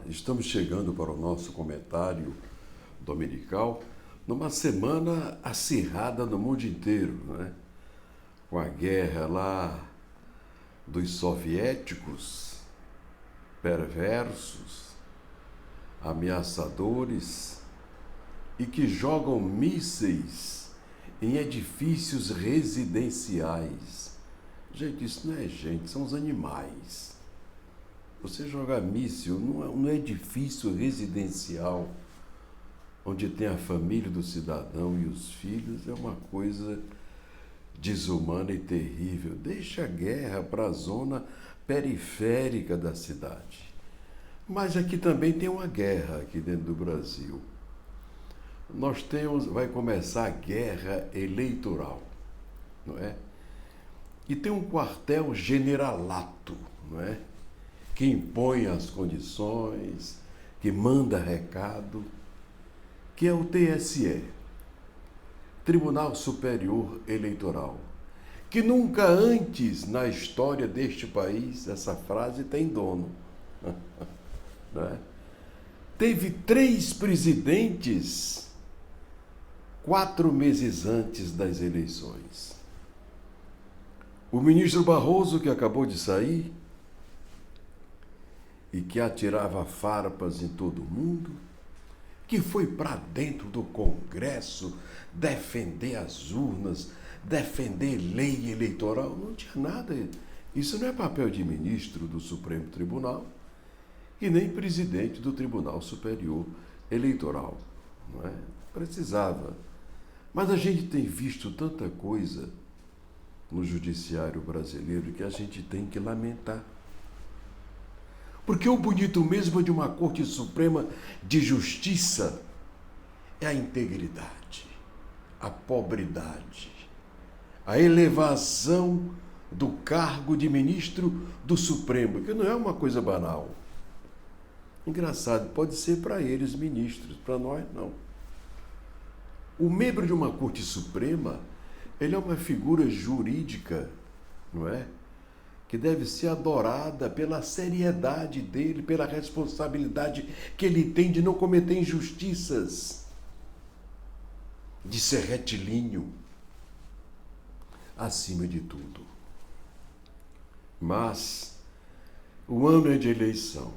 Estamos chegando para o nosso comentário dominical numa semana acirrada no mundo inteiro, né? Com a guerra lá dos soviéticos, perversos, ameaçadores e que jogam mísseis em edifícios residenciais. Gente, isso não é gente, são os animais. Você jogar míssil num edifício residencial, onde tem a família do cidadão e os filhos, é uma coisa desumana e terrível. Deixa a guerra para a zona periférica da cidade. Mas aqui também tem uma guerra aqui dentro do Brasil. Vai começar a guerra eleitoral, não é? E tem um quartel generalato, não é? Que impõe as condições, que manda recado, que é o TSE, Tribunal Superior Eleitoral, que nunca antes na história deste país essa frase tem dono. Não é? Teve 3 presidentes 4 meses antes das eleições. O ministro Barroso, que acabou de sair, e que atirava farpas em todo mundo, que foi para dentro do Congresso defender as urnas, defender lei eleitoral, não tinha nada. Isso não é papel de ministro do Supremo Tribunal e nem presidente do Tribunal Superior Eleitoral, não é? Precisava. Mas a gente tem visto tanta coisa no judiciário brasileiro que a gente tem que lamentar. Porque o bonito mesmo de uma Corte Suprema de Justiça é a integridade, a pobridade, a elevação do cargo de ministro do Supremo, que não é uma coisa banal. Engraçado, pode ser para eles ministros, para nós não. O membro de uma Corte Suprema, ele é uma figura jurídica, não é? Que deve ser adorada pela seriedade dele, pela responsabilidade que ele tem de não cometer injustiças, de ser retilíneo, acima de tudo. Mas o ano é de eleição.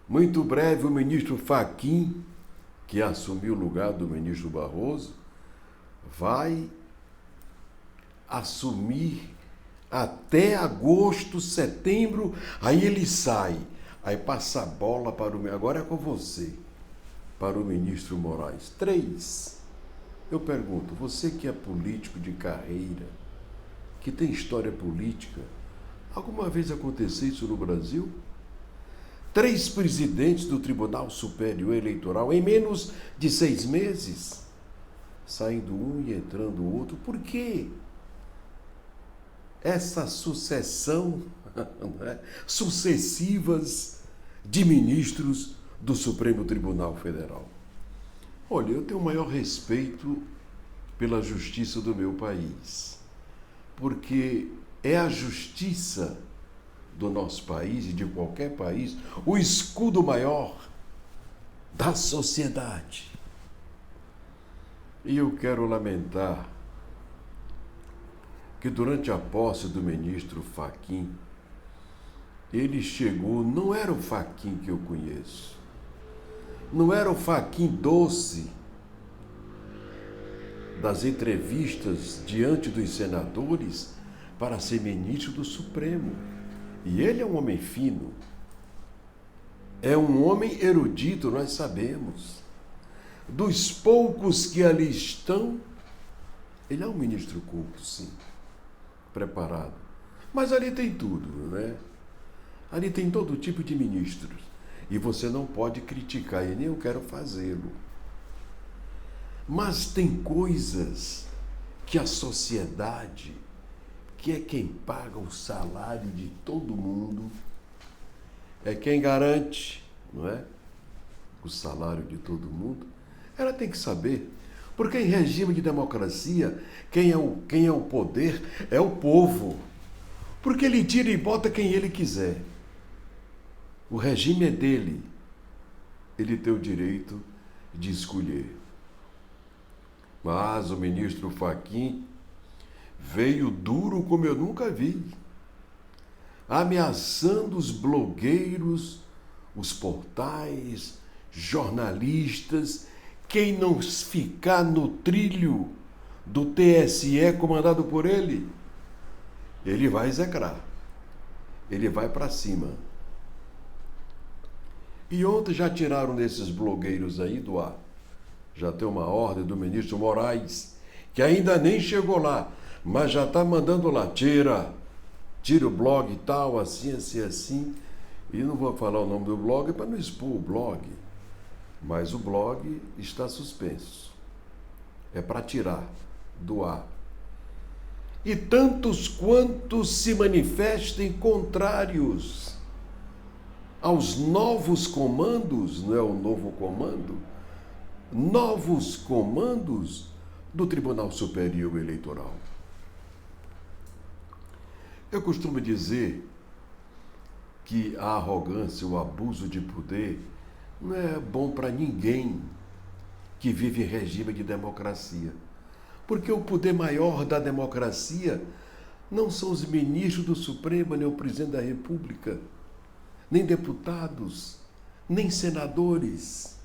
Muito breve, o ministro Fachin, que assumiu o lugar do ministro Barroso, vai assumir até agosto, setembro, aí ele sai. Aí passa a bola para agora é com você, para o ministro Moraes. 3. Eu pergunto, você que é político de carreira, que tem história política, alguma vez aconteceu isso no Brasil? 3 presidentes do Tribunal Superior Eleitoral em menos de 6 meses? Saindo um e entrando o outro. Por quê? Essa sucessão sucessivas de ministros do Supremo Tribunal Federal. Olha, eu tenho o maior respeito pela justiça do meu país, porque é a justiça do nosso país e de qualquer país o escudo maior da sociedade. E eu quero lamentar que durante a posse do ministro Fachin, ele chegou, não era o Fachin que eu conheço, não era o Fachin doce das entrevistas diante dos senadores para ser ministro do Supremo. E ele é um homem fino, é um homem erudito, nós sabemos. Dos poucos que ali estão, ele é um ministro culto, sim, preparado. Mas ali tem tudo, né? Ali tem todo tipo de ministros. E você não pode criticar, e nem eu quero fazê-lo. Mas tem coisas que a sociedade, que é quem paga o salário de todo mundo, é quem garante, não é? O salário de todo mundo, ela tem que saber. Porque em regime de democracia, quem é o poder é o povo. Porque ele tira e bota quem ele quiser. O regime é dele. ele tem o direito de escolher. Mas o ministro Fachin veio duro como eu nunca vi, ameaçando os blogueiros, os portais, jornalistas, quem não ficar no trilho do TSE comandado por ele vai execrar, ele vai para cima. E ontem já tiraram desses blogueiros aí do ar. Já tem uma ordem do ministro Moraes, que ainda nem chegou lá, mas já está mandando lá, tira o blog e tal, assim. E não vou falar o nome do blog para não expor o blog, mas o blog está suspenso. É para tirar do ar. E tantos quantos se manifestem contrários aos novos comandos, não é o novo comando? Novos comandos do Tribunal Superior Eleitoral. Eu costumo dizer que a arrogância, o abuso de poder não é bom para ninguém que vive em regime de democracia. Porque o poder maior da democracia não são os ministros do Supremo, nem o presidente da República, nem deputados, nem senadores.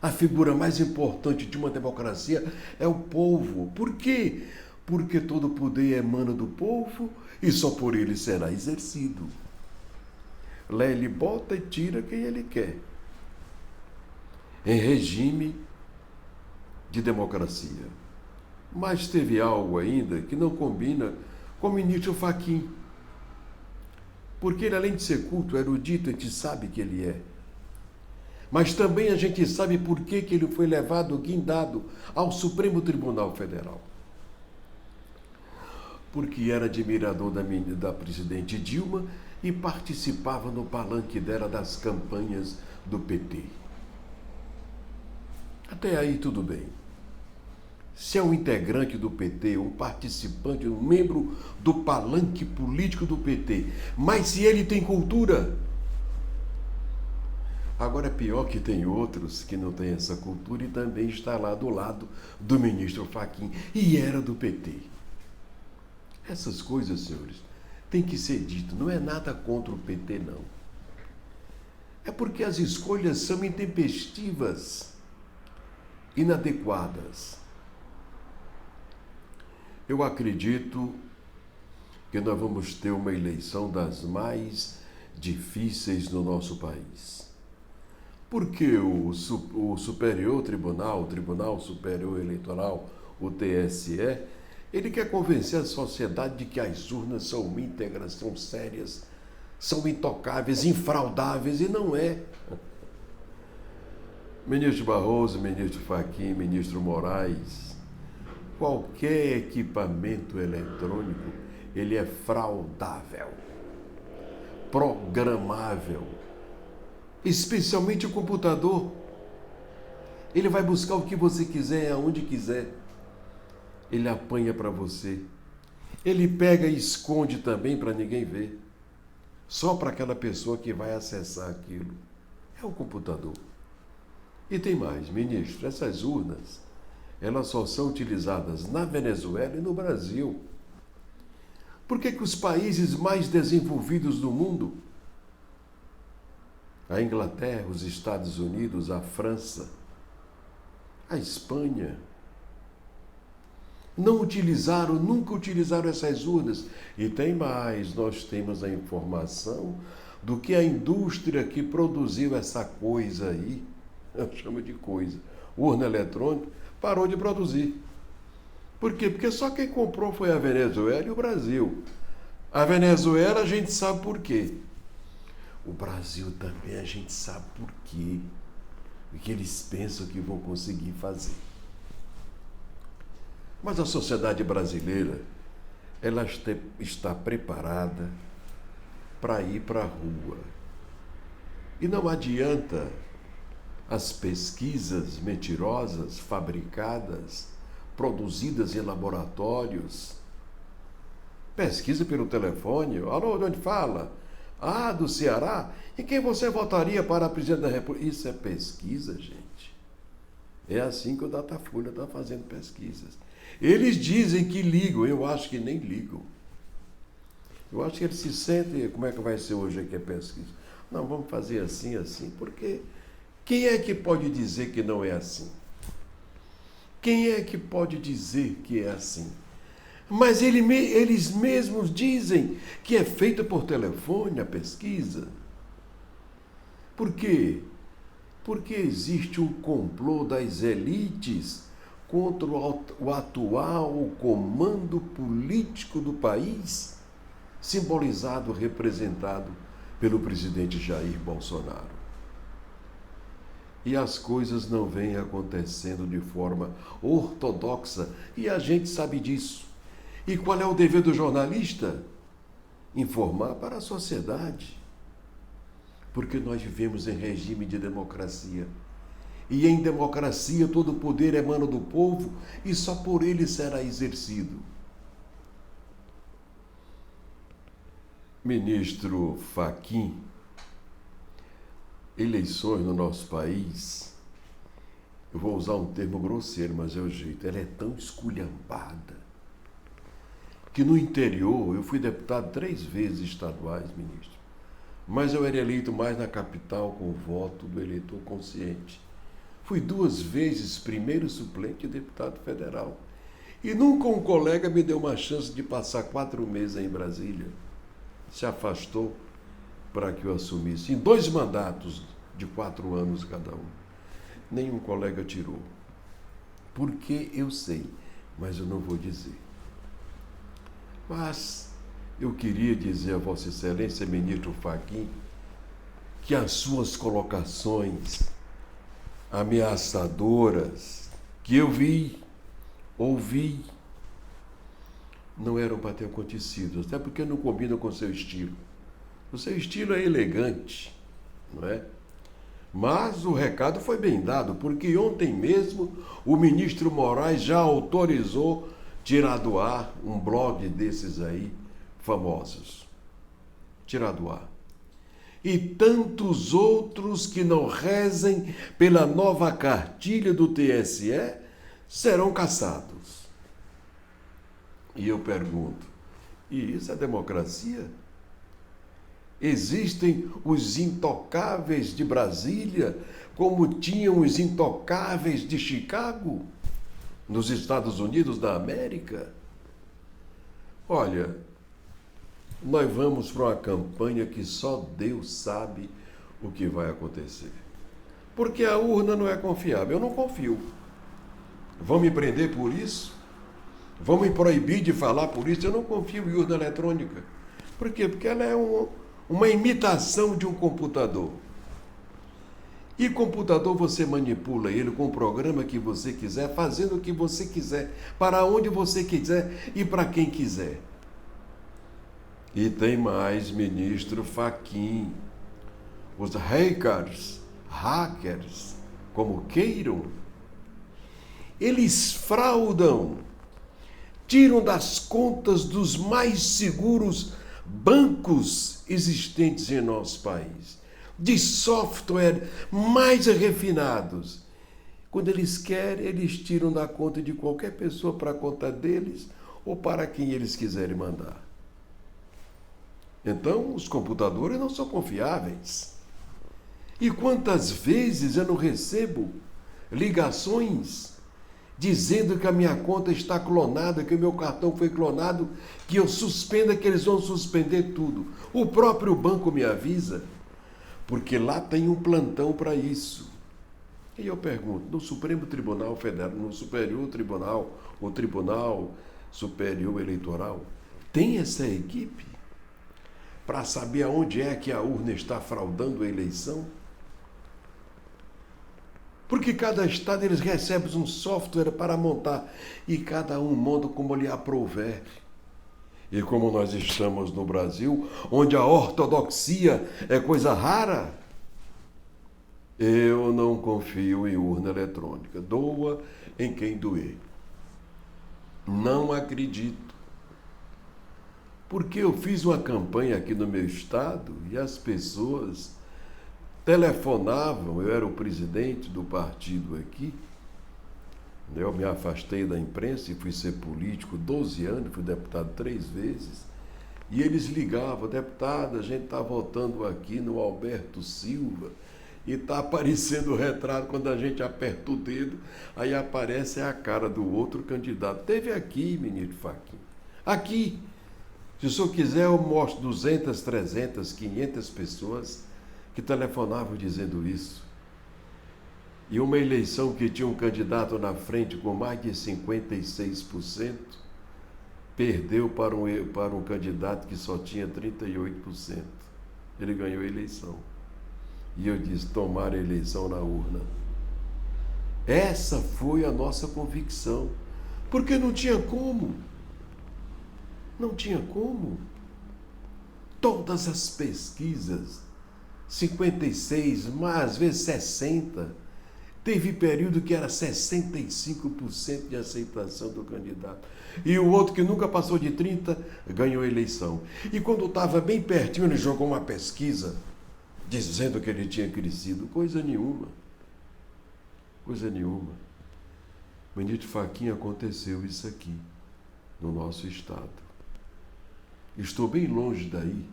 A figura mais importante de uma democracia é o povo. Por quê? Porque todo poder emana do povo e só por ele será exercido. Lá ele bota e tira quem ele quer. Em regime de democracia. Mas teve algo ainda que não combina com o ministro Fachin. Porque ele, além de ser culto, erudito, a gente sabe que ele é. Mas também a gente sabe por que ele foi levado, guindado ao Supremo Tribunal Federal. Porque era admirador da presidente Dilma e participava no palanque dela das campanhas do PT. Até aí tudo bem. Se é um integrante do PT, um participante, um membro do palanque político do PT, mas se ele tem cultura. Agora é pior que tem outros que não têm essa cultura e também está lá do lado do ministro Fachin e era do PT. Essas coisas, senhores, tem que ser dito. Não é nada contra o PT, não. É porque as escolhas são intempestivas, inadequadas. Eu acredito que nós vamos ter uma eleição das mais difíceis no nosso país. Porque o Superior Tribunal, o Tribunal Superior Eleitoral, o TSE, ele quer convencer a sociedade de que as urnas são íntegras, são sérias, são intocáveis, infraudáveis, e não é. Ministro Barroso, ministro Fachin, ministro Moraes, qualquer equipamento eletrônico, ele é fraudável, programável, especialmente o computador. Ele vai buscar o que você quiser, aonde quiser. Ele apanha para você. Ele pega e esconde também para ninguém ver. Só para aquela pessoa que vai acessar aquilo. É o computador. E tem mais, ministro, essas urnas, elas só são utilizadas na Venezuela e no Brasil. Por que os países mais desenvolvidos do mundo, a Inglaterra, os Estados Unidos, a França, a Espanha, não utilizaram, nunca utilizaram essas urnas? E tem mais, nós temos a informação do que a indústria que produziu essa coisa aí, eu chamo de coisa, urna eletrônica, parou de produzir. Por quê? Porque só quem comprou foi a Venezuela e o Brasil. A Venezuela a gente sabe por quê. O Brasil também a gente sabe por quê. O que eles pensam que vão conseguir fazer. Mas a sociedade brasileira, ela está preparada para ir para a rua. E não adianta as pesquisas mentirosas, fabricadas, produzidas em laboratórios. Pesquisa pelo telefone. Alô, de onde fala? Ah, do Ceará? E quem você votaria para presidente da República? Isso é pesquisa, gente. É assim que o Datafolha está fazendo pesquisas. Eles dizem que ligam, eu acho que nem ligam. Eu acho que eles se sentem, como é que vai ser hoje aqui a pesquisa? Não, vamos fazer assim, assim, porque quem é que pode dizer que não é assim? Quem é que pode dizer que é assim? Mas eles mesmos dizem que é feita por telefone a pesquisa. Por quê? Porque existe um complô das elites contra o atual comando político do país, simbolizado, representado pelo presidente Jair Bolsonaro. E as coisas não vêm acontecendo de forma ortodoxa, e a gente sabe disso. E qual é o dever do jornalista? Informar para a sociedade. Porque nós vivemos em regime de democracia. E em democracia todo o poder emana do povo e só por ele será exercido. Ministro Fachin, eleições no nosso país, eu vou usar um termo grosseiro, mas é o jeito, ela é tão esculhambada que no interior, eu fui deputado 3 vezes estaduais, ministro, mas eu era eleito mais na capital com o voto do eleitor consciente. Fui 2 vezes primeiro suplente de deputado federal. E nunca um colega me deu uma chance de passar 4 meses em Brasília. Se afastou para que eu assumisse. Em 2 mandatos de 4 anos cada um. Nenhum colega tirou. Porque eu sei, mas eu não vou dizer. Mas eu queria dizer a Vossa Excelência, ministro Fachin, que as suas colocações ameaçadoras que eu vi, ouvi, não eram para ter acontecido, até porque não combina com o seu estilo. O seu estilo é elegante, não é? Mas o recado foi bem dado, porque ontem mesmo o ministro Moraes já autorizou tirar do ar um blog desses aí, famosos. Tirar do ar. E tantos outros que não rezem pela nova cartilha do TSE serão caçados. E eu pergunto, e isso é democracia? Existem os intocáveis de Brasília, como tinham os intocáveis de Chicago, nos Estados Unidos da América? Olha, nós vamos para uma campanha que só Deus sabe o que vai acontecer. Porque a urna não é confiável. Eu não confio. Vão me prender por isso? Vão me proibir de falar por isso? Eu não confio em urna eletrônica. Por quê? Porque ela é uma imitação de um computador. E computador você manipula ele com o programa que você quiser, fazendo o que você quiser, para onde você quiser e para quem quiser. E tem mais, ministro Fachin. Os hackers, como queiram, eles fraudam, tiram das contas dos mais seguros bancos existentes em nosso país, de software mais refinados. Quando eles querem, eles tiram da conta de qualquer pessoa para a conta deles ou para quem eles quiserem mandar. Então, os computadores não são confiáveis. E quantas vezes eu não recebo ligações dizendo que a minha conta está clonada, que o meu cartão foi clonado, que eu suspenda, que eles vão suspender tudo. O próprio banco me avisa, porque lá tem um plantão para isso. E eu pergunto, no Supremo Tribunal Federal, no Superior Tribunal, o Tribunal Superior Eleitoral, tem essa equipe para saber aonde é que a urna está fraudando a eleição? Porque cada estado eles recebem um software para montar e cada um monta como lhe aprouver. E como nós estamos no Brasil, onde a ortodoxia é coisa rara, eu não confio em urna eletrônica. Doa em quem doer. Não acredito. Porque eu fiz uma campanha aqui no meu estado e as pessoas telefonavam, eu era o presidente do partido aqui, eu me afastei da imprensa e fui ser político 12 anos, fui deputado 3 vezes, e eles ligavam: deputado, a gente está votando aqui no Alberto Silva e está aparecendo o retrato, quando a gente aperta o dedo, aí aparece a cara do outro candidato. Teve aqui, ministro Fachin, aqui. Se o senhor quiser, eu mostro 200, 300, 500 pessoas que telefonavam dizendo isso. E uma eleição que tinha um candidato na frente com mais de 56%, perdeu para um candidato que só tinha 38%. Ele ganhou a eleição. E eu disse: tomar a eleição na urna. Essa foi a nossa convicção. Porque não tinha como. Não tinha como. Todas as pesquisas, 56, mas às vezes 60, teve período que era 65% de aceitação do candidato. E o outro, que nunca passou de 30, ganhou a eleição. E quando estava bem pertinho, ele jogou uma pesquisa dizendo que ele tinha crescido. Coisa nenhuma. Coisa nenhuma. Ministro Fachin, aconteceu isso aqui, no nosso estado. Estou bem longe daí.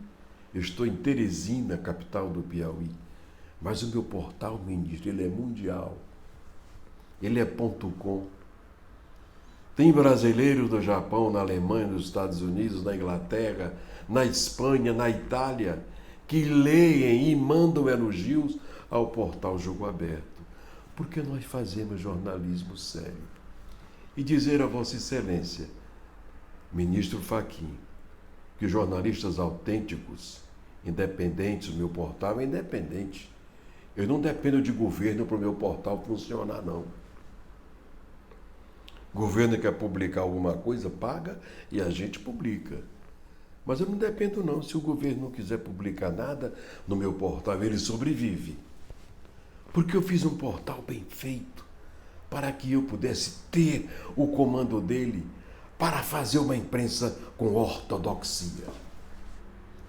Estou em Teresina, capital do Piauí. Mas o meu portal, ministro, ele é mundial. Ele é .com. Tem brasileiros do Japão, na Alemanha, nos Estados Unidos, na Inglaterra, na Espanha, na Itália, que leem e mandam elogios ao portal Jogo Aberto. Porque nós fazemos jornalismo sério. E dizer a Vossa Excelência, ministro Fachin, que jornalistas autênticos, independentes, o meu portal é independente. Eu não dependo de governo para o meu portal funcionar, não. O governo quer publicar alguma coisa, paga e a gente publica. Mas eu não dependo, não. Se o governo não quiser publicar nada no meu portal, ele sobrevive. Porque eu fiz um portal bem feito para que eu pudesse ter o comando dele para fazer uma imprensa com ortodoxia,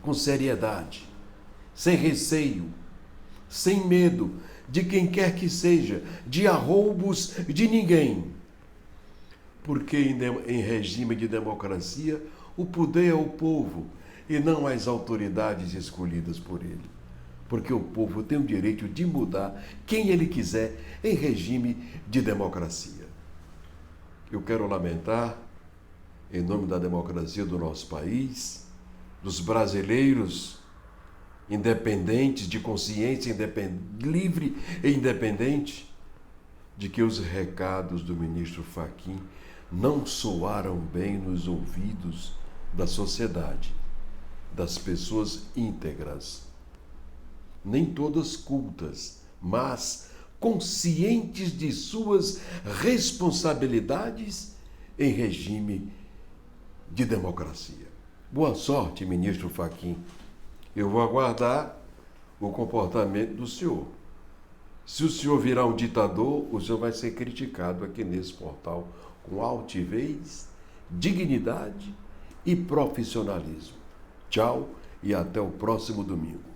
com seriedade, sem receio, sem medo de quem quer que seja, de arroubos de ninguém. Porque em regime de democracia, o poder é o povo e não as autoridades escolhidas por ele. Porque o povo tem o direito de mudar quem ele quiser em regime de democracia. Eu quero lamentar, em nome da democracia do nosso país, dos brasileiros independentes, de consciência livre e independente, de que os recados do ministro Fachin não soaram bem nos ouvidos da sociedade, das pessoas íntegras. Nem todas cultas, mas conscientes de suas responsabilidades em regime de democracia. Boa sorte, ministro Fachin. Eu vou aguardar o comportamento do senhor. Se o senhor virar um ditador, o senhor vai ser criticado aqui nesse portal com altivez, dignidade e profissionalismo. Tchau e até o próximo domingo.